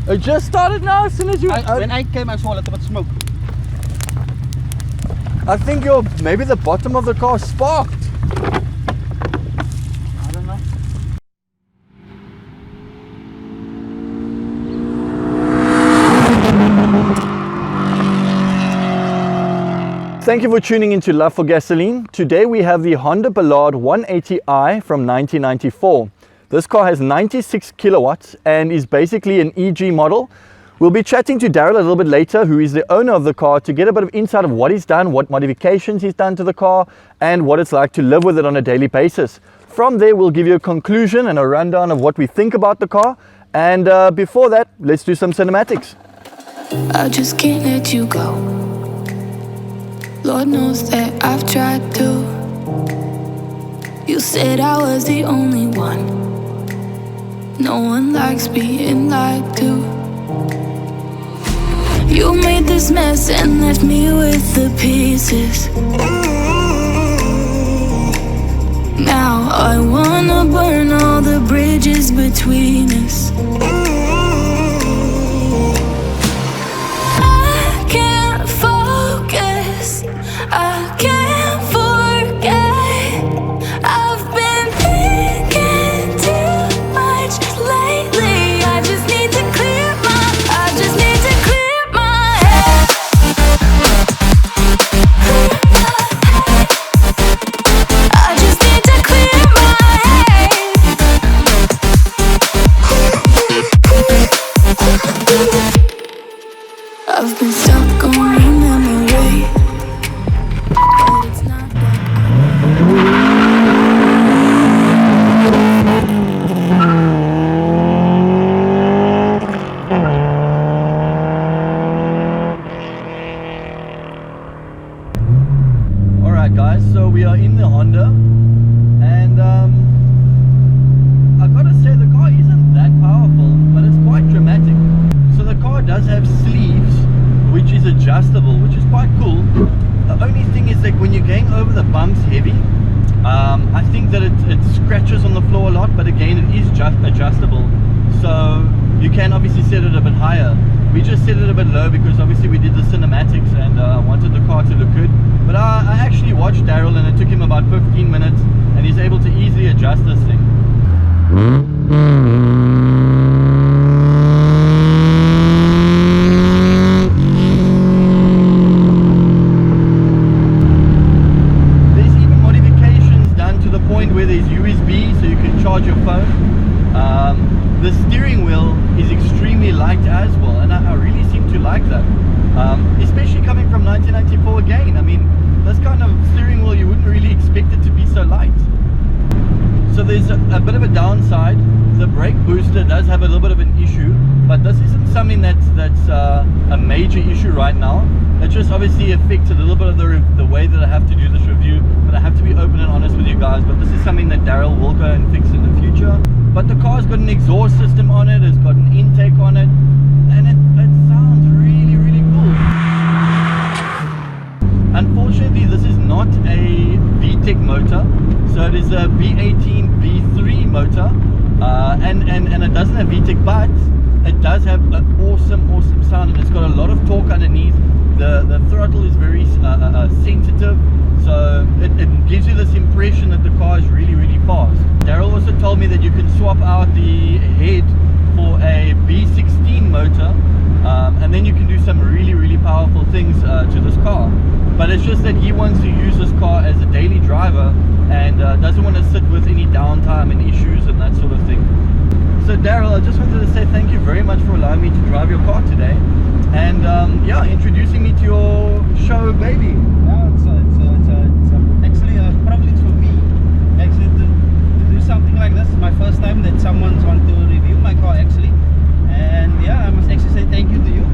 It just started now as soon as you... When I came, I saw a little bit of smoke. I think maybe the bottom of the car sparked. I don't know. Thank you for tuning into Love for Gasoline. Today we have the Honda Ballade 180i from 1994. This car has 96 kilowatts and is basically an EG model. We'll be chatting to Daryl a little bit later, who is the owner of the car, to get a bit of insight of what he's done, what modifications he's done to the car, and what it's like to live with it on a daily basis. From there, we'll give you a conclusion and a rundown of what we think about the car. And before that, let's do some cinematics. I just can't let you go. Lord knows that I've tried to. You said I was the only one. No one likes being lied to. You made this mess and left me with the pieces. Now I wanna burn all the bridges between us. I can't focus, I can't forget. I've been thinking too much lately. I just need to clear my head. I just need to clear my head. I've been stuck on your memory, but it's not that. Alright guys, so we are in the Honda, and I've got to say the car isn't that powerful, but it's quite dramatic. So the car does have sleeves, which is adjustable, which is quite cool. The only thing is that when you're going over the bumps heavy, I think that it scratches on the floor a lot, but again it is just adjustable, so you can obviously set it a bit higher. We just set it a bit low because obviously we did the cinematics and I wanted the car to look good. But I actually watched Daryl and it took him about 15 minutes and he's able to easily adjust this thing. There's even modifications done to the point where there's USB so you can charge your phone. The steering wheel is extremely light as well, and I really seem to like that, especially coming from 1994 again. I mean, this kind of steering wheel, you wouldn't really expect it to be so light. So there's a bit of a downside. The brake booster does have a little bit of an issue, but this isn't something that's a major issue right now. It just obviously affects a little bit of the way that I have to do this review, but I have to be open and honest with you guys. But this is something that Daryl will go and fix in the future. But the car's got an exhaust system on it, it's got an intake on it, and it sounds really, really cool. Unfortunately, this is not a VTEC motor, so it is a B18 B3 motor, and it doesn't have VTEC, but it does have an awesome sound, and it's got a lot of torque underneath. The throttle is very sensitive, so it gives you this impression that the car is really, really fast. Daryl also told me that you can swap out the head for a B16 motor, and then you can do some really, really powerful things to this car. But it's just that he wants to use this car as a daily driver and doesn't want to sit with any downtime and issues and that sort of thing. So Daryl, I just wanted to say thank you very much for allowing me to drive your car today, and yeah, introducing me to your show, baby. Yeah, it's actually a privilege for me actually to do something like this. It's my first time that someone's want to review my car actually, and yeah, I must actually say thank you to you.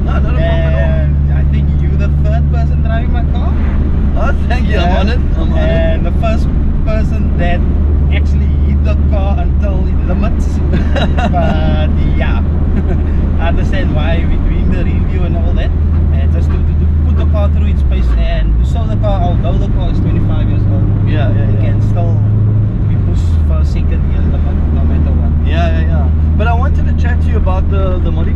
No, not a problem at all. I think you're the third person driving my car. Oh, thank you. I'm on it. And the first person that actually hit the car until it limits. But yeah, I understand why we're doing the review and all that, and just to put the car through its pace and to sell the car, although the car is 25 years old. Yeah. It can still be pushed for a second year limit, no matter what. Yeah. But I wanted to chat to you about the modifications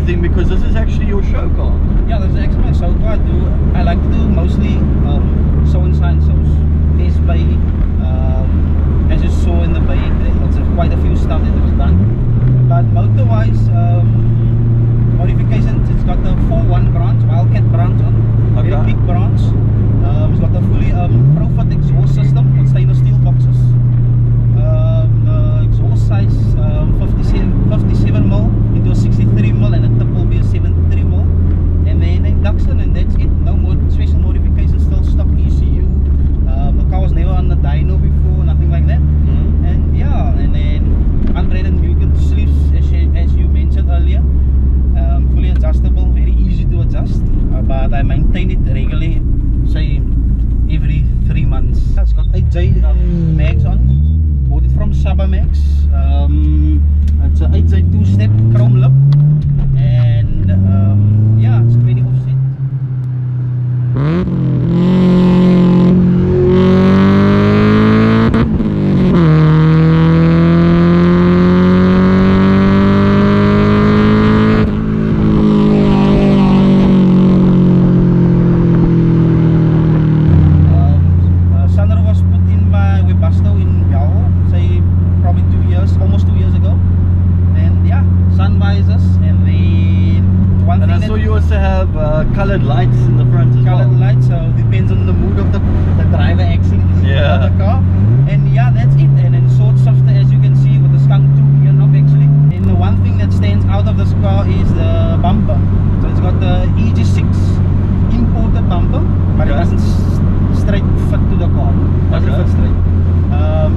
everything because this is actually your show car. Yeah, that's actually my show car. I like to do mostly show and sign shows. Test bay, as you saw in the bay, there's quite a few stuff that was done. But motor-wise, modifications, it's got the 4-1 branch, Wildcat branch on, very big branch. It's got a fully Profit exhaust system with stainless steel boxes. The exhaust size 57mm into a 63mm, and the tip will be a 73mm. And then induction, and that's it. No more special modifications, still stock ECU. The car was never on the dyno before, nothing like that. And yeah, and then unrated Newton sleeves, as you mentioned earlier. Fully adjustable, very easy to adjust. But I maintain it regularly, say every 3 months. It's got 8J mags on. Bought it from Sabamax. It's a 8J 2-step chrome lip, and yeah, it's 20 offset. Sunroof was put in by Webasto in Biao, say probably 2 years, almost 2 years ago. And yeah, sun visors, and then one And thing I saw you also have colored lights in the front as colored well. lights, so depends on the mood of the driver actually Yeah. of the car. And yeah, that's it. And then short shifter, as you can see, with the skunk 2 gear knob actually. And the one thing that stands out of this car is the bumper. So it's got the EG6 imported bumper, but it doesn't straight fit to the car. Doesn't fit straight.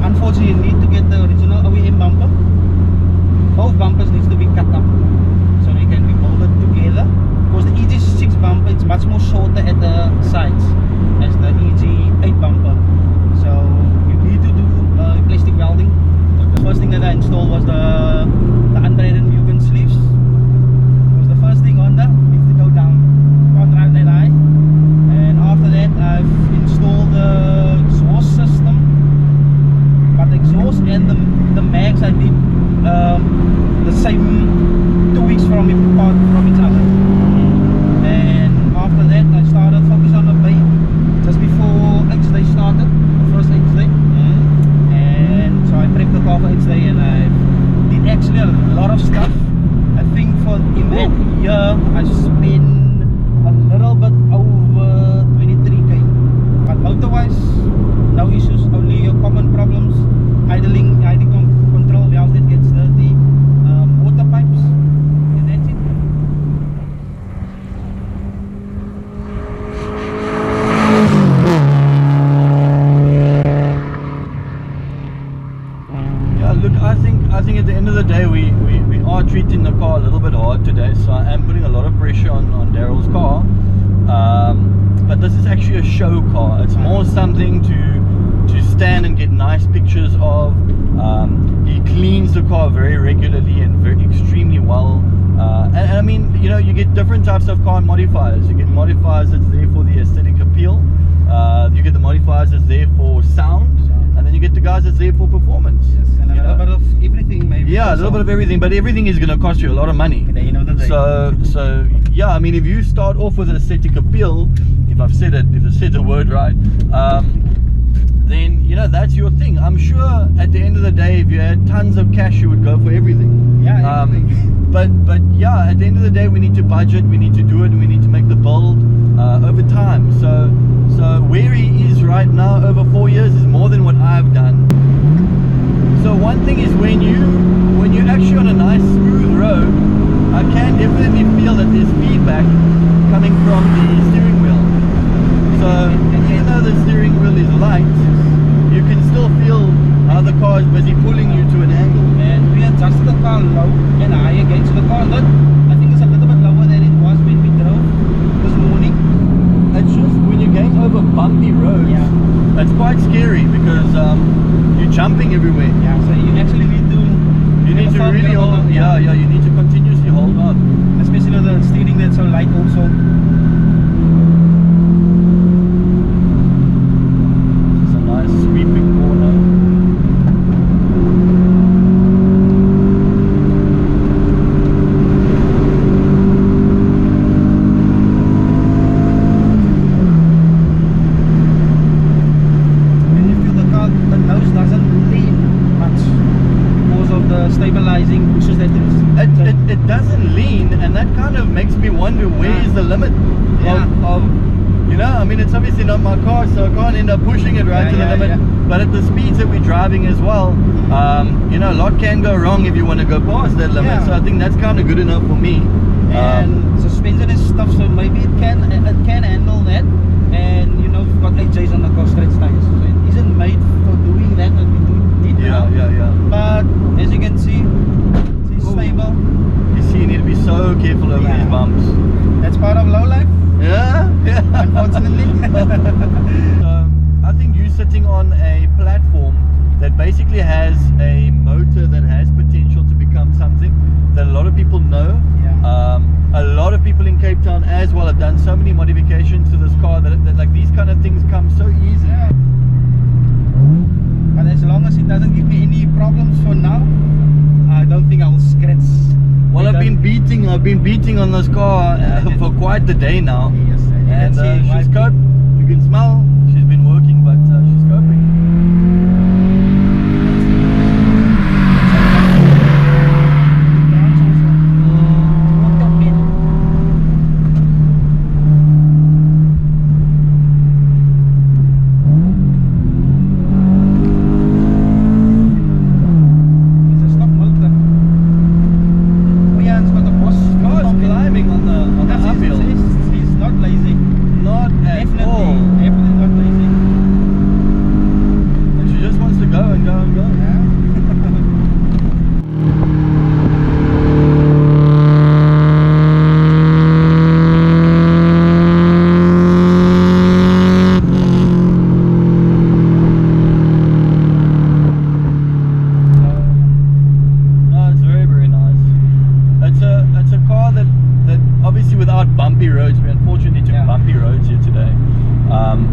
Unfortunately, you need to get the original OEM bumper. Both bumpers needs to be cut up so they can be molded together. Because the EG6 bumper, it's much more shorter at the sides as the EG8 bumper. So you need to do plastic welding. The first thing that I installed was the unbraided Mugen sleeves. It was the first thing Honda needs to go down. Can't drive that high. And after that, I've installed the exhaust system. But the exhaust and the mags I did the same 2 weeks from apart from each other. And after that, I started focus on the bay just before H-Day started, the first H-Day. And so I prepped the car for H-Day, and I did actually a lot of stuff. I think in that year I spent a little bit over 23k. But motor-wise, no issues, only your common problems. Idling control valve that gets dirty, water pipes, and that's it. Yeah, look, I think at the end of the day we are treating the car a little bit hard today, so I am putting a lot of pressure on Daryl's car. But this is actually a show car. It's more something to stand and get nice pictures of. He cleans the car very regularly and extremely well. And I mean, you know, you get different types of car modifiers. You get modifiers that's there for the aesthetic appeal. You get the modifiers that's there for sound, and then you get the guys that's there for performance. Yes, and a little bit of everything maybe. Yeah, a little bit of everything, but everything is going to cost you a lot of money. At the end of the day. So yeah, I mean, if you start off with an aesthetic appeal, if I said the word right, then you know that's your thing. I'm sure at the end of the day, if you had tons of cash, you would go for everything. Yeah, everything. But yeah, at the end of the day, we need to budget, we need to do it, we need to make the build over time. So where he is right now, over 4 years, is more than what I've done. So one thing is when you're actually on a nice smooth road, I can definitely feel that there's feedback coming from the steering wheel. So even though the steering wheel is light, you can still feel how the car is busy pulling you to an angle. And we adjusted the car low and high again. So the car, I think it's a little bit lower than it was when we drove this morning. It's just when you're going over bumpy roads, it's quite scary because you're jumping everywhere. Yeah, so you actually need to really hold on. Yeah, you need to continuously hold on. Especially with the steering that's so light also. It's a nice sweeping corner. kind of makes me wonder where is the limit of you know, I mean, it's obviously not my car, so I can't end up pushing it right to the limit. But at the speeds that we're driving as well, you know, a lot can go wrong if you want to go past that limit. So I think that's kind of good enough for me. And suspension is tough, so maybe it can handle that. And you know, we've got AJs on the car, straight tires, so it isn't made for doing that. What we did now. But as you can see, it's stable. You see, you need to be so careful over these bumps. That's part of low life. Yeah. Unfortunately. So I think you sitting on a platform that basically has a motor that has potential to become something that a lot of people know. A lot of people in Cape Town as well have done so many modifications to this car that like these kind of things come so easy. But as long as it doesn't give me any problems for now, I don't think I'll scratch. Well, I've been beating on this car for quite the day now. Yes, and she's coping. You can smell she's been working, but she's coping.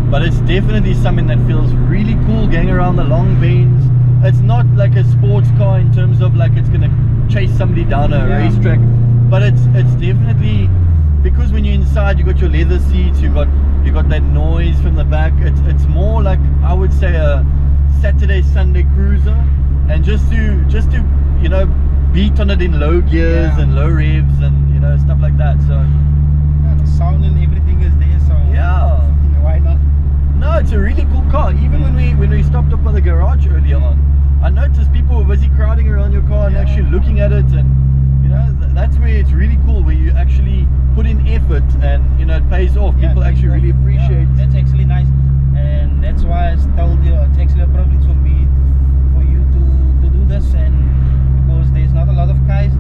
But it's definitely something that feels really cool going around the long bends. It's not like a sports car in terms of like it's gonna chase somebody down a racetrack, but it's definitely, because when you're inside you got your leather seats, you got that noise from the back. It's more like, I would say, a Saturday Sunday cruiser, and just to you know, beat on it in low gears and low revs and you know, stuff like that. So the sound and everything is there, so why not? No, it's a really cool car. Even when we stopped up by the garage earlier on, I noticed people were busy crowding around your car and actually looking at it, and you know, that's where it's really cool, where you actually put in effort and you know, it pays off. People actually really appreciate. That's actually nice, and that's why I told you it's actually a privilege for me, for you to do this, and because there's not a lot of guys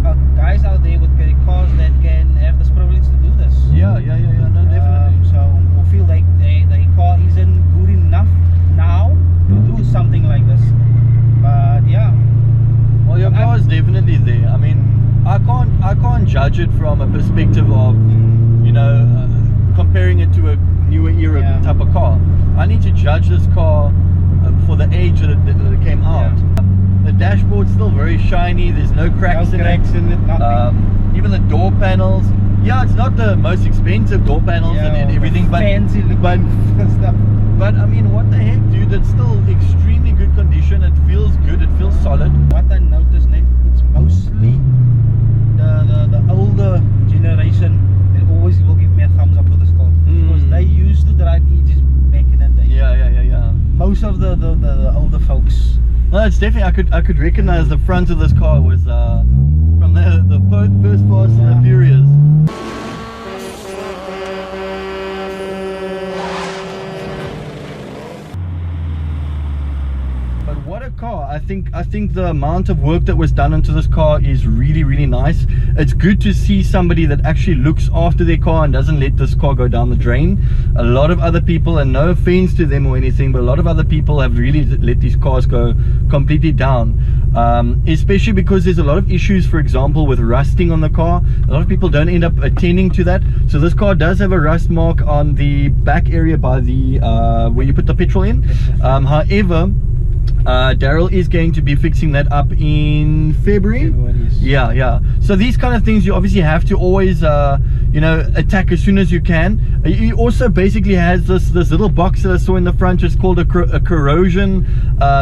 out there with cars that can have this privilege to do this. No, definitely. So I feel like the car isn't good enough now to do something like this. But well, your car is definitely there. I mean, I can't judge it from a perspective of, you know, comparing it to a newer era type of car. I need to judge this car for the age that it came out. The dashboard's still very shiny. There's no cracks in it. Nothing. Even the door panels. Yeah, it's not the most expensive door panels and everything, but fancy looking stuff. But I mean, what the heck, dude? It's still extremely good condition. It feels good. It feels solid. What I noticed, Nate, it's mostly the older generation that always will give me a thumbs up for this car, because they used to drive EGs back in the day. Yeah. Most of the older folks. No, it's definitely. I could recognize the front of this car was from the first Fast and the Furious. But what a car. I think the amount of work that was done onto this car is really, really nice. It's good to see somebody that actually looks after their car and doesn't let this car go down the drain. A lot of other people, and no offense to them or anything, but a lot of other people have really let these cars go completely down, especially because there's a lot of issues, for example, with rusting on the car. A lot of people don't end up attending to that. So this car does have a rust mark on the back area by the where you put the petrol in. However, Daryl is going to be fixing that up in February. Yeah. So these kind of things you obviously have to always you know, attack as soon as you can. He also basically has this little box that I saw in the front. It's called a corrosion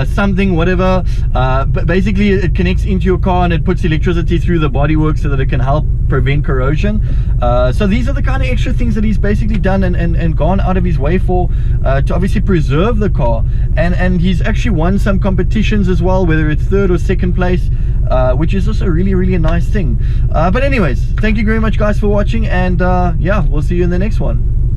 something, whatever. But basically it connects into your car and it puts electricity through the bodywork so that it can help prevent corrosion. So these are the kind of extra things that he's basically done and gone out of his way for, to obviously preserve the car. And he's actually won some competitions as well, whether it's 3rd or 2nd place, which is also really a nice thing. But anyways, thank you very much guys for watching, and yeah, we'll see you in the next one.